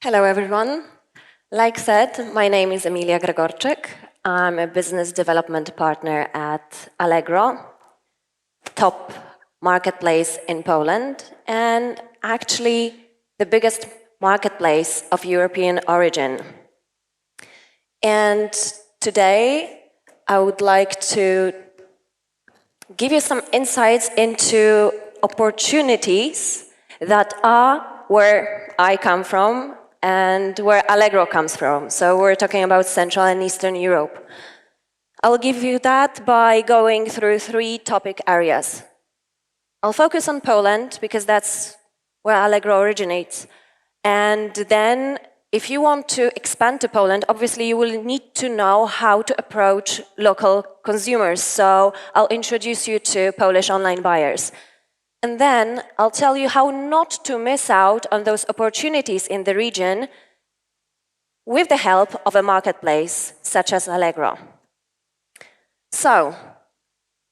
Hello, everyone. Like said, my name is Emilia Gregorczyk. I'm a business development partner at Allegro, top marketplace in Poland, and actually the biggest marketplace of European origin. And today, I would like to give you some insights into opportunities that are where I come from and where Allegro comes from. So we're talking about Central and Eastern Europe. I'll give you that by going through 3 topic areas. I'll focus on Poland because that's where Allegro originates. And then if you want to expand to Poland, obviously you will need to know how to approach local consumers. So I'll introduce you to Polish online buyers. And then I'll tell you how not to miss out on those opportunities in the region with the help of a marketplace such as Allegro. So,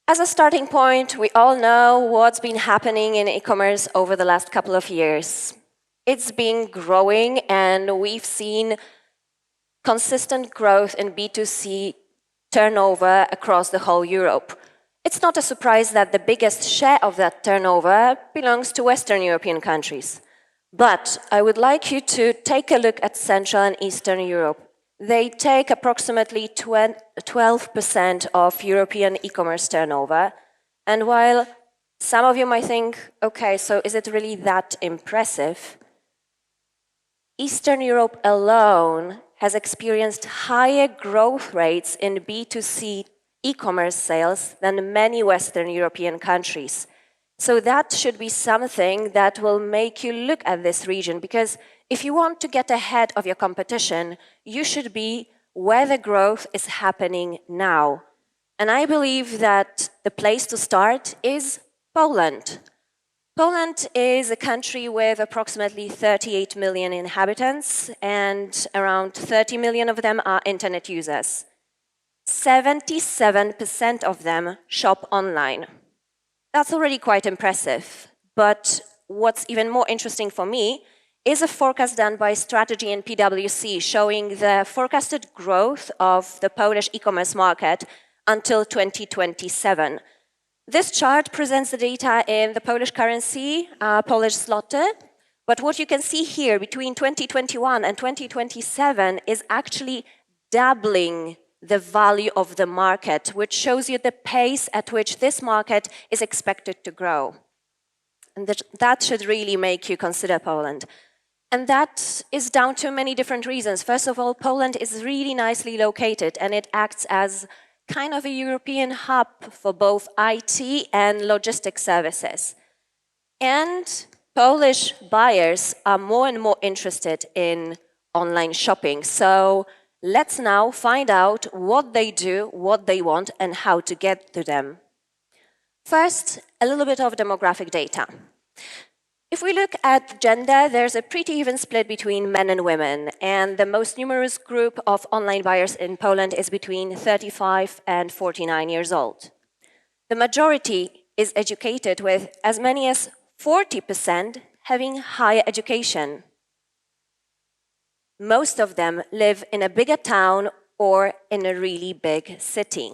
as a starting point, we all know what's been happening in e-commerce over the last couple of years. It's been growing, and we've seen consistent growth in B2C turnover across the whole Europe. It's not a surprise that the biggest share of that turnover belongs to Western European countries. But I would like you to take a look at Central and Eastern Europe. They take approximately 12% of European e-commerce turnover. And while some of you might think, okay, so is it really that impressive? Eastern Europe alone has experienced higher growth rates in B2C e-commerce sales than many Western European countries. So that should be something that will make you look at this region, because if you want to get ahead of your competition, you should be where the growth is happening now. And I believe that the place to start is Poland. Poland is a country with approximately 38 million inhabitants, and around 30 million of them are internet users. 77% of them shop online. That's already quite impressive, but what's even more interesting for me is a forecast done by Strategy and PwC showing the forecasted growth of the Polish e-commerce market until 2027. This chart presents the data in the Polish currency, Polish zloty, but what you can see here between 2021 and 2027 is actually doubling the value of the market, which shows you the pace at which this market is expected to grow. And that should really make you consider Poland. And that is down to many different reasons. First of all, Poland is really nicely located, and it acts as kind of a European hub for both IT and logistics services. And Polish buyers are more and more interested in online shopping. So let's now find out what they do, what they want, and how to get to them. First, a little bit of demographic data. If we look at gender, there's a pretty even split between men and women, and the most numerous group of online buyers in Poland is between 35 and 49 years old. The majority is educated, with as many as 40% having higher education. Most of them live in a bigger town or in a really big city.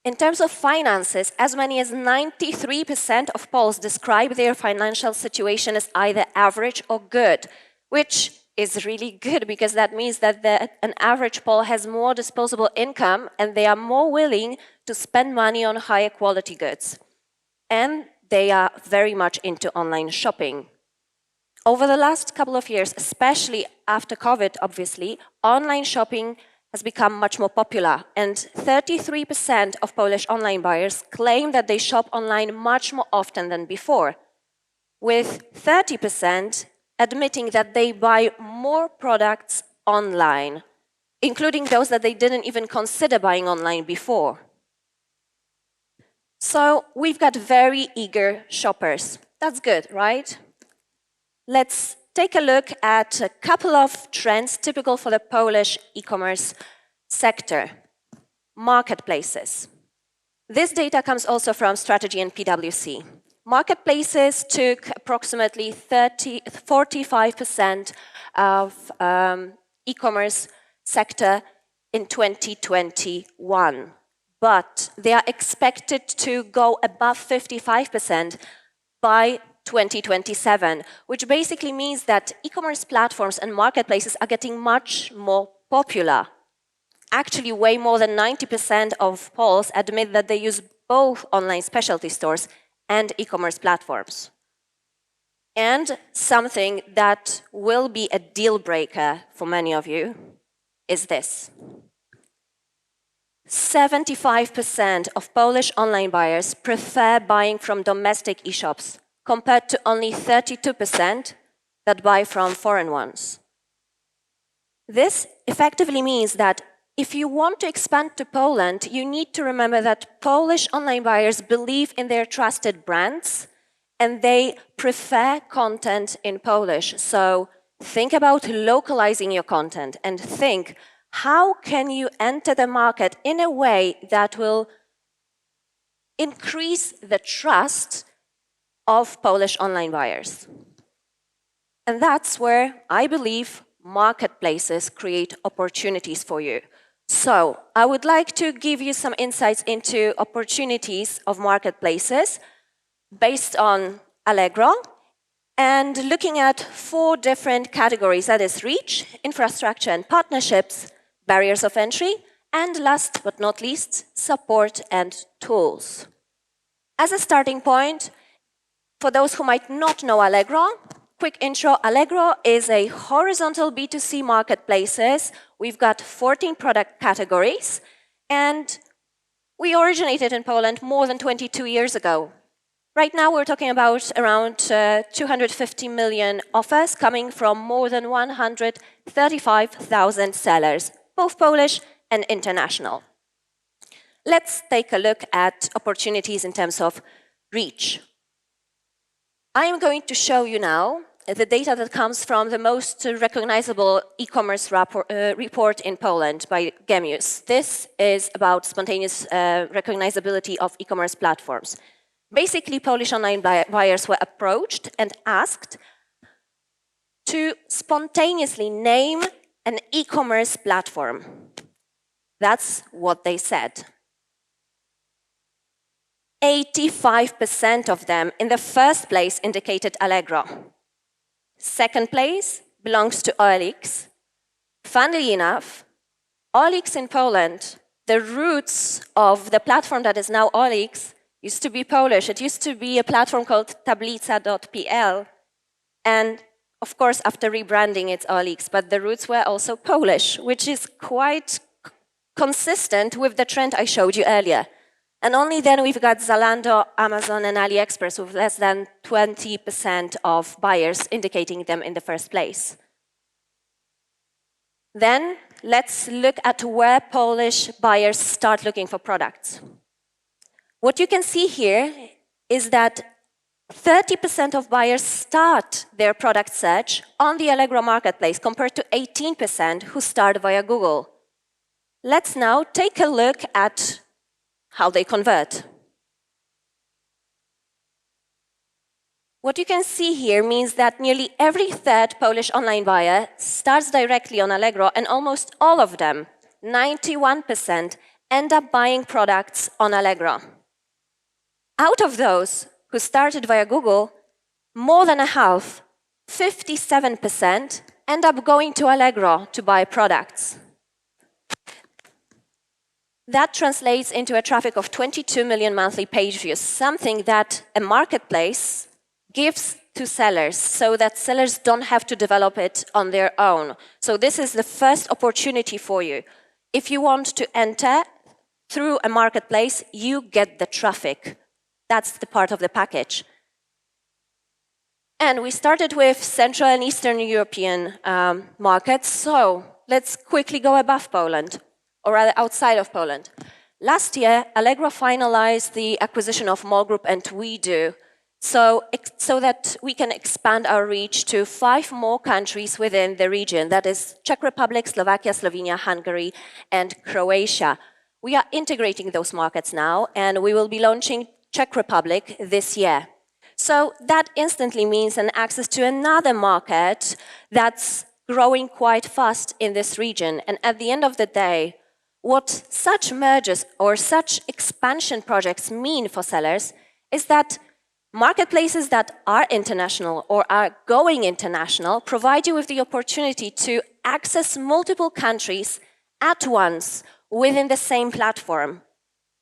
In terms of finances, as many as 93% of Poles describe their financial situation as either average or good, which is really good because that means that an average Pole has more disposable income and they are more willing to spend money on higher quality goods. And they are very much into online shopping. Over the last couple of years, especially after COVID, obviously, online shopping has become much more popular, and 33% of Polish online buyers claim that they shop online much more often than before, with 30% admitting that they buy more products online, including those that they didn't even consider buying online before. So we've got very eager shoppers. That's good, right? Let's take a look at a couple of trends typical for the Polish e-commerce sector. Marketplaces. This data comes also from Strategy and PwC. Marketplaces took approximately 45% of e-commerce sector in 2021, but they are expected to go above 55% by 2027, which basically means that e-commerce platforms and marketplaces are getting much more popular. Actually, way more than 90% of polls admit that they use both online specialty stores and e-commerce platforms. And something that will be a deal breaker for many of you is this. 75% of Polish online buyers prefer buying from domestic e-shops, compared to only 32% that buy from foreign ones. This effectively means that if you want to expand to Poland, you need to remember that Polish online buyers believe in their trusted brands and they prefer content in Polish. So think about localizing your content and think, how can you enter the market in a way that will increase the trust of Polish online buyers? And that's where I believe marketplaces create opportunities for you. So I would like to give you some insights into opportunities of marketplaces based on Allegro and looking at 4 different categories, that is reach, infrastructure and partnerships, barriers of entry, and last but not least, support and tools. As a starting point, for those who might not know Allegro, quick intro, Allegro is a horizontal B2C marketplaces. We've got 14 product categories, and we originated in Poland more than 22 years ago. Right now, we're talking about around 250 million offers coming from more than 135,000 sellers, both Polish and international. Let's take a look at opportunities in terms of reach. I am going to show you now the data that comes from the most recognizable e-commerce report in Poland by Gemius. This is about spontaneous recognizability of e-commerce platforms. Basically, Polish online buyers were approached and asked to spontaneously name an e-commerce platform. That's what they said. 85% of them in the first place indicated Allegro. Second place belongs to OLX. Funnily enough, OLX in Poland, the roots of the platform that is now OLX used to be Polish. It used to be a platform called tablica.pl. And of course, after rebranding, it's OLX, but the roots were also Polish, which is quite consistent with the trend I showed you earlier. And only then we've got Zalando, Amazon, and AliExpress with less than 20% of buyers indicating them in the first place. Then let's look at where Polish buyers start looking for products. What you can see here is that 30% of buyers start their product search on the Allegro marketplace compared to 18% who start via Google. Let's now take a look at how they convert. What you can see here means that nearly every third Polish online buyer starts directly on Allegro, and almost all of them, 91%, end up buying products on Allegro. Out of those who started via Google, more than a half, 57%, end up going to Allegro to buy products. That translates into a traffic of 22 million monthly page views, something that a marketplace gives to sellers so that sellers don't have to develop it on their own. So this is the first opportunity for you. If you want to enter through a marketplace, you get the traffic. That's the part of the package. And we started with Central and Eastern European markets, so let's quickly go above Poland, or rather outside of Poland. Last year, Allegro finalized the acquisition of Mall Group and WeDo, so that we can expand our reach to 5 more countries within the region. That is Czech Republic, Slovakia, Slovenia, Hungary, and Croatia. We are integrating those markets now, and we will be launching Czech Republic this year. So that instantly means an access to another market that's growing quite fast in this region. And at the end of the day, what such mergers or such expansion projects mean for sellers is that marketplaces that are international or are going international provide you with the opportunity to access multiple countries at once within the same platform,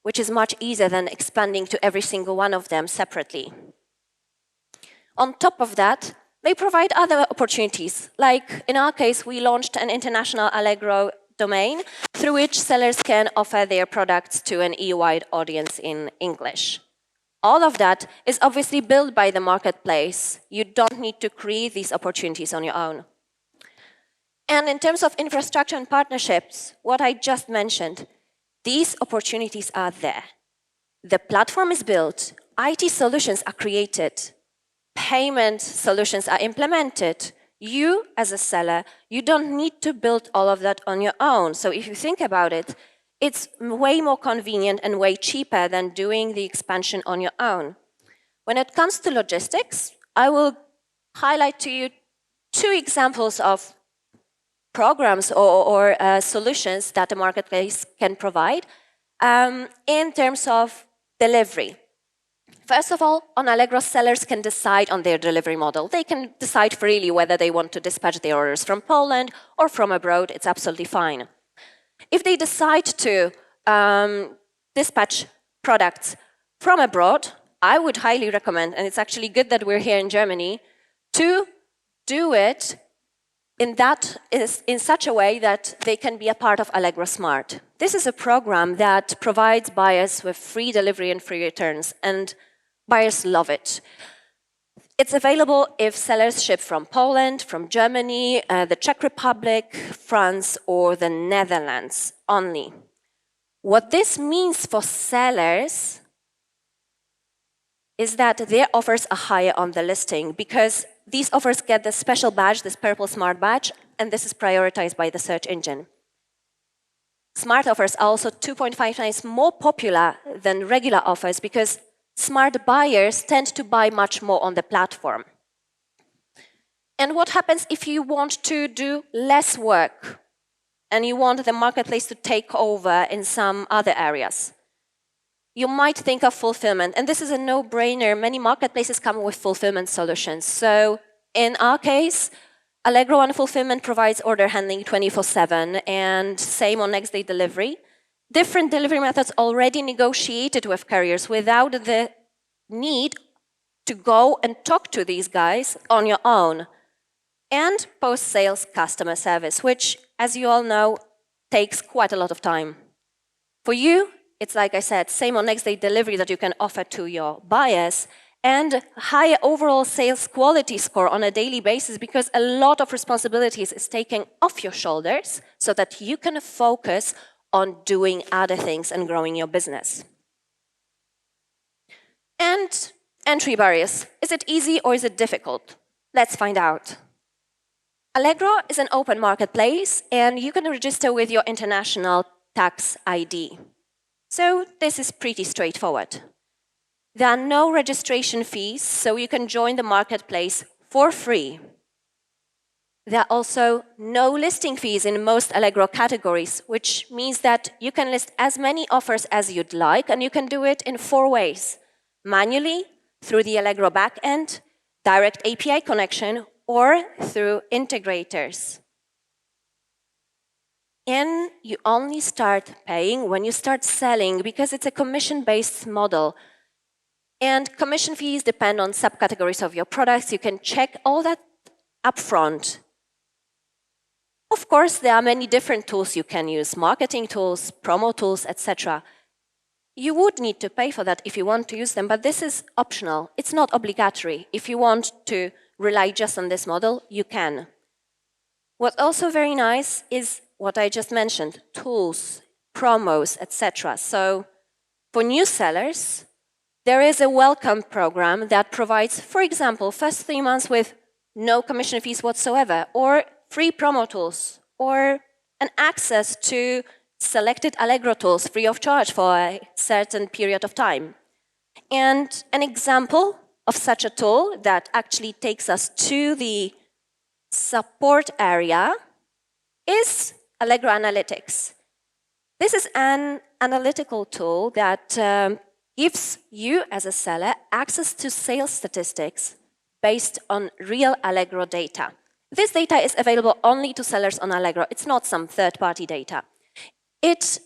which is much easier than expanding to every single one of them separately. On top of that, they provide other opportunities. Like in our case, we launched an international Allegro domain through which sellers can offer their products to an EU-wide audience in English. All of that is obviously built by the marketplace. You don't need to create these opportunities on your own. And in terms of infrastructure and partnerships, what I just mentioned, these opportunities are there. The platform is built, IT solutions are created, payment solutions are implemented. You, as a seller, you don't need to build all of that on your own. So if you think about it, it's way more convenient and way cheaper than doing the expansion on your own. When it comes to logistics, I will highlight to you 2 examples of programs or solutions that the marketplace can provide in terms of delivery. First of all, on Allegro, sellers can decide on their delivery model. They can decide freely whether they want to dispatch their orders from Poland or from abroad. It's absolutely fine. If they decide to dispatch products from abroad, I would highly recommend, and it's actually good that we're here in Germany, to do it in such a way that they can be a part of Allegro Smart. This is a program that provides buyers with free delivery and free returns, and buyers love it. It's available if sellers ship from Poland, from Germany, the Czech Republic, France, or the Netherlands only. What this means for sellers is that their offers are higher on the listing because these offers get the special badge, this purple smart badge, and this is prioritized by the search engine. Smart offers are also 2.5 times more popular than regular offers because smart buyers tend to buy much more on the platform. And what happens if you want to do less work and you want the marketplace to take over in some other areas? You might think of fulfillment, and this is a no-brainer. Many marketplaces come with fulfillment solutions. So in our case, Allegro One Fulfillment provides order handling 24/7 and same on next-day delivery. Different delivery methods already negotiated with carriers without the need to go and talk to these guys on your own. And post-sales customer service, which, as you all know, takes quite a lot of time. For you, it's like I said, same on next-day delivery that you can offer to your buyers, and higher overall sales quality score on a daily basis because a lot of responsibilities is taken off your shoulders so that you can focus on doing other things and growing your business. And entry barriers. Is it easy or is it difficult? Let's find out. Allegro is an open marketplace and you can register with your international tax ID. So this is pretty straightforward. There are no registration fees, so you can join the marketplace for free. There are also no listing fees in most Allegro categories, which means that you can list as many offers as you'd like, and you can do it in 4 ways: manually, through the Allegro backend, direct API connection, or through integrators. And you only start paying when you start selling because it's a commission-based model. And commission fees depend on subcategories of your products. You can check all that upfront. Of course, there are many different tools you can use, marketing tools, promo tools, etc. You would need to pay for that if you want to use them, but this is optional. It's not obligatory. If you want to rely just on this model, you can. What's also very nice is what I just mentioned, tools, promos, etc. So for new sellers, there is a welcome program that provides, for example, first 3 months with no commission fees whatsoever, or free promo tools, or an access to selected Allegro tools free of charge for a certain period of time. And an example of such a tool that actually takes us to the support area is Allegro Analytics. This is an analytical tool that gives you as a seller access to sales statistics based on real Allegro data. This data is available only to sellers on Allegro. It's not some third-party data. It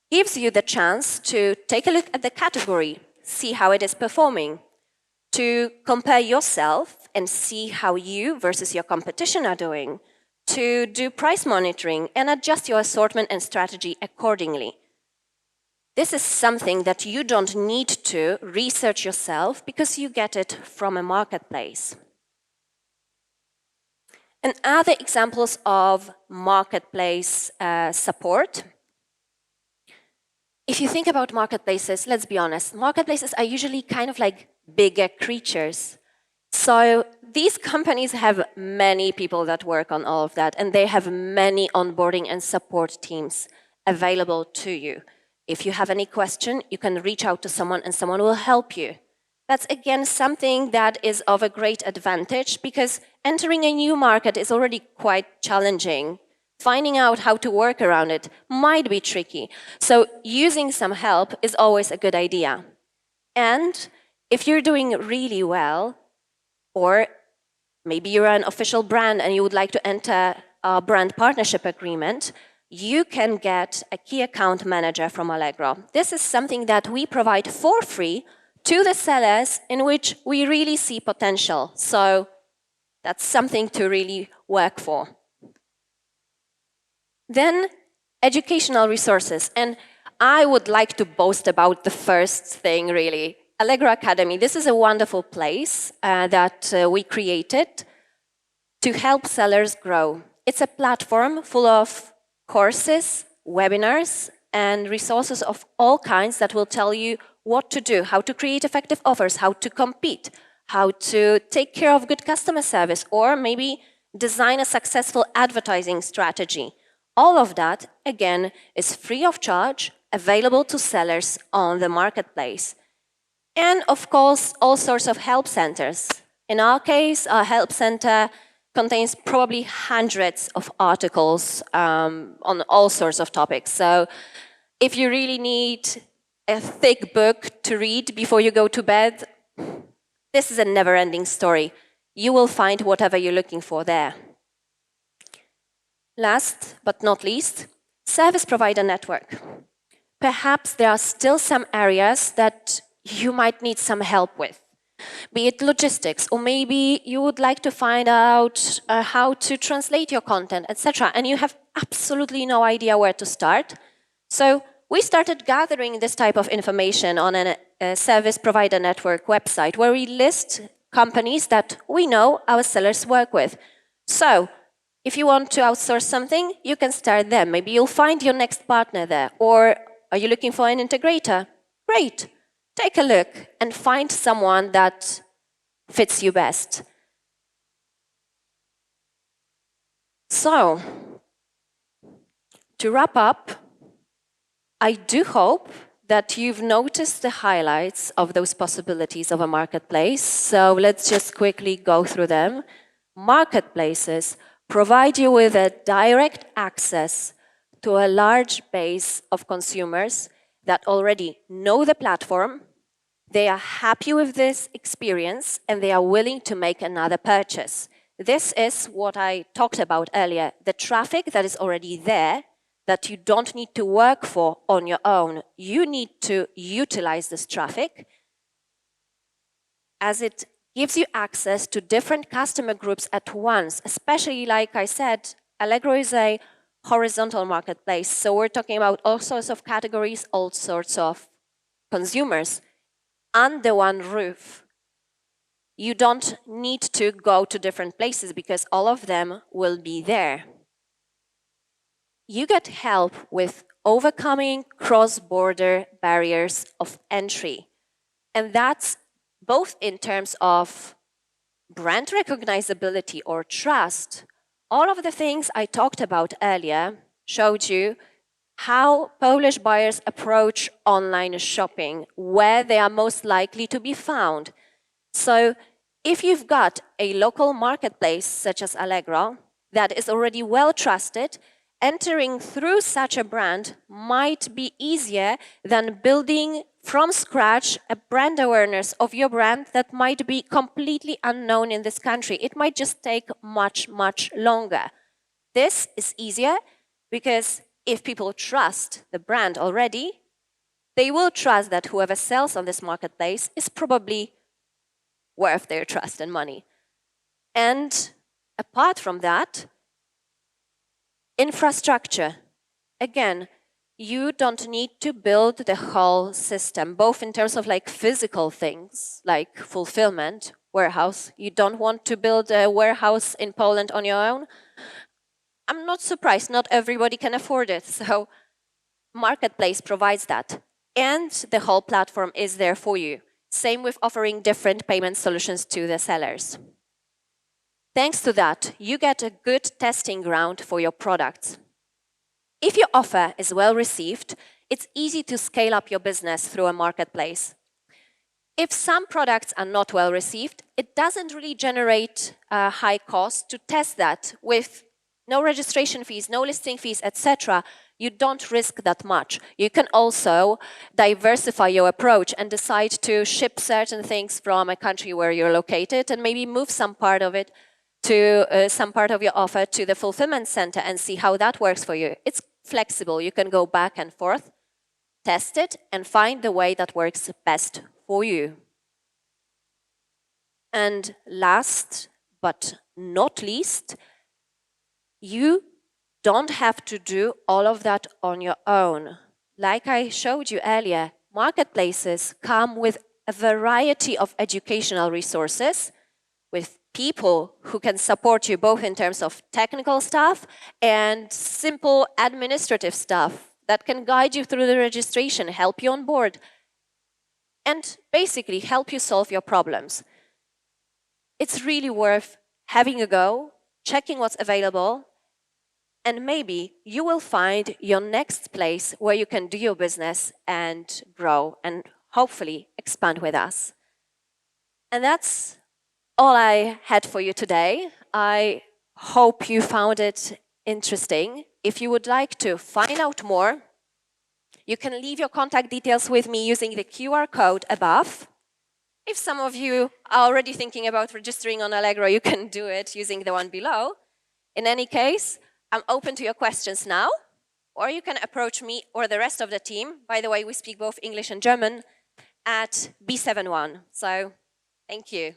gives you the chance to take a look at the category, see how it is performing, to compare yourself and see how you versus your competition are doing, to do price monitoring and adjust your assortment and strategy accordingly. This is something that you don't need to research yourself because you get it from a marketplace. And other examples of marketplace support. If you think about marketplaces, let's be honest, marketplaces are usually kind of like bigger creatures. So these companies have many people that work on all of that, and they have many onboarding and support teams available to you. If you have any question, you can reach out to someone and someone will help you. That's again something that is of a great advantage because entering a new market is already quite challenging. Finding out how to work around it might be tricky. So using some help is always a good idea. And if you're doing really well, or maybe you're an official brand and you would like to enter a brand partnership agreement, you can get a key account manager from Allegro. This is something that we provide for free to the sellers in which we really see potential. So that's something to really work for. Then educational resources. And I would like to boast about the first thing, really. Allegro Academy. This is a wonderful place that we created to help sellers grow. It's a platform full of courses, webinars, and resources of all kinds that will tell you what to do, how to create effective offers, how to compete, how to take care of good customer service, or maybe design a successful advertising strategy. All of that, again, is free of charge, available to sellers on the marketplace. And of course, all sorts of help centers. In our case, our help center contains probably hundreds of articles on all sorts of topics. So if you really need a thick book to read before you go to bed, this is a never-ending story. You will find whatever you're looking for there. Last but not least, service provider network. Perhaps there are still some areas that you might need some help with, be it logistics, or maybe you would like to find out how to translate your content, etc., and you have absolutely no idea where to start. So we started gathering this type of information on a service provider network website where we list companies that we know our sellers work with. So if you want to outsource something, you can start there. Maybe you'll find your next partner there. Or are you looking for an integrator? Great. Take a look and find someone that fits you best. So, to wrap up, I do hope that you've noticed the highlights of those possibilities of a marketplace. So let's just quickly go through them. Marketplaces provide you with a direct access to a large base of consumers that already know the platform, they are happy with this experience, and they are willing to make another purchase. This is what I talked about earlier, the traffic that is already there, that you don't need to work for on your own. You need to utilize this traffic as it gives you access to different customer groups at once, especially, like I said, Allegro is a horizontal marketplace. So we're talking about all sorts of categories, all sorts of consumers under one roof. You don't need to go to different places because all of them will be there. You get help with overcoming cross-border barriers of entry. And that's both in terms of brand recognizability or trust. All of the things I talked about earlier showed you how Polish buyers approach online shopping, where they are most likely to be found. So if you've got a local marketplace such as Allegro that is already well trusted, entering through such a brand might be easier than building from scratch a brand awareness of your brand that might be completely unknown in this country. It might just take much, much longer. This is easier because if people trust the brand already, they will trust that whoever sells on this marketplace is probably worth their trust and money. And apart from that, infrastructure. Again, you don't need to build the whole system, both in terms of like physical things, like fulfillment, warehouse. You don't want to build a warehouse in Poland on your own. I'm not surprised, not everybody can afford it. So Marketplace provides that. And the whole platform is there for you. Same with offering different payment solutions to the sellers. Thanks to that, you get a good testing ground for your products. If your offer is well received, it's easy to scale up your business through a marketplace. If some products are not well received, it doesn't really generate a high cost to test that with no registration fees, no listing fees, etc. You don't risk that much. You can also diversify your approach and decide to ship certain things from a country where you're located and maybe move some part of it to some part of your offer to the fulfillment center and see how that works for you. It's flexible. You can go back and forth, test it, and find the way that works best for you. And last but not least, you don't have to do all of that on your own. Like I showed you earlier, marketplaces come with a variety of educational resources, with people who can support you both in terms of technical stuff and simple administrative stuff that can guide you through the registration, help you on board, and basically help you solve your problems. It's really worth having a go, checking what's available, and maybe you will find your next place where you can do your business and grow and hopefully expand with us. And that's all I had for you today. I hope you found it interesting. If you would like to find out more, you can leave your contact details with me using the QR code above. If some of you are already thinking about registering on Allegro, you can do it using the one below. In any case, I'm open to your questions now, or you can approach me or the rest of the team. By the way, we speak both English and German at B71. So, thank you.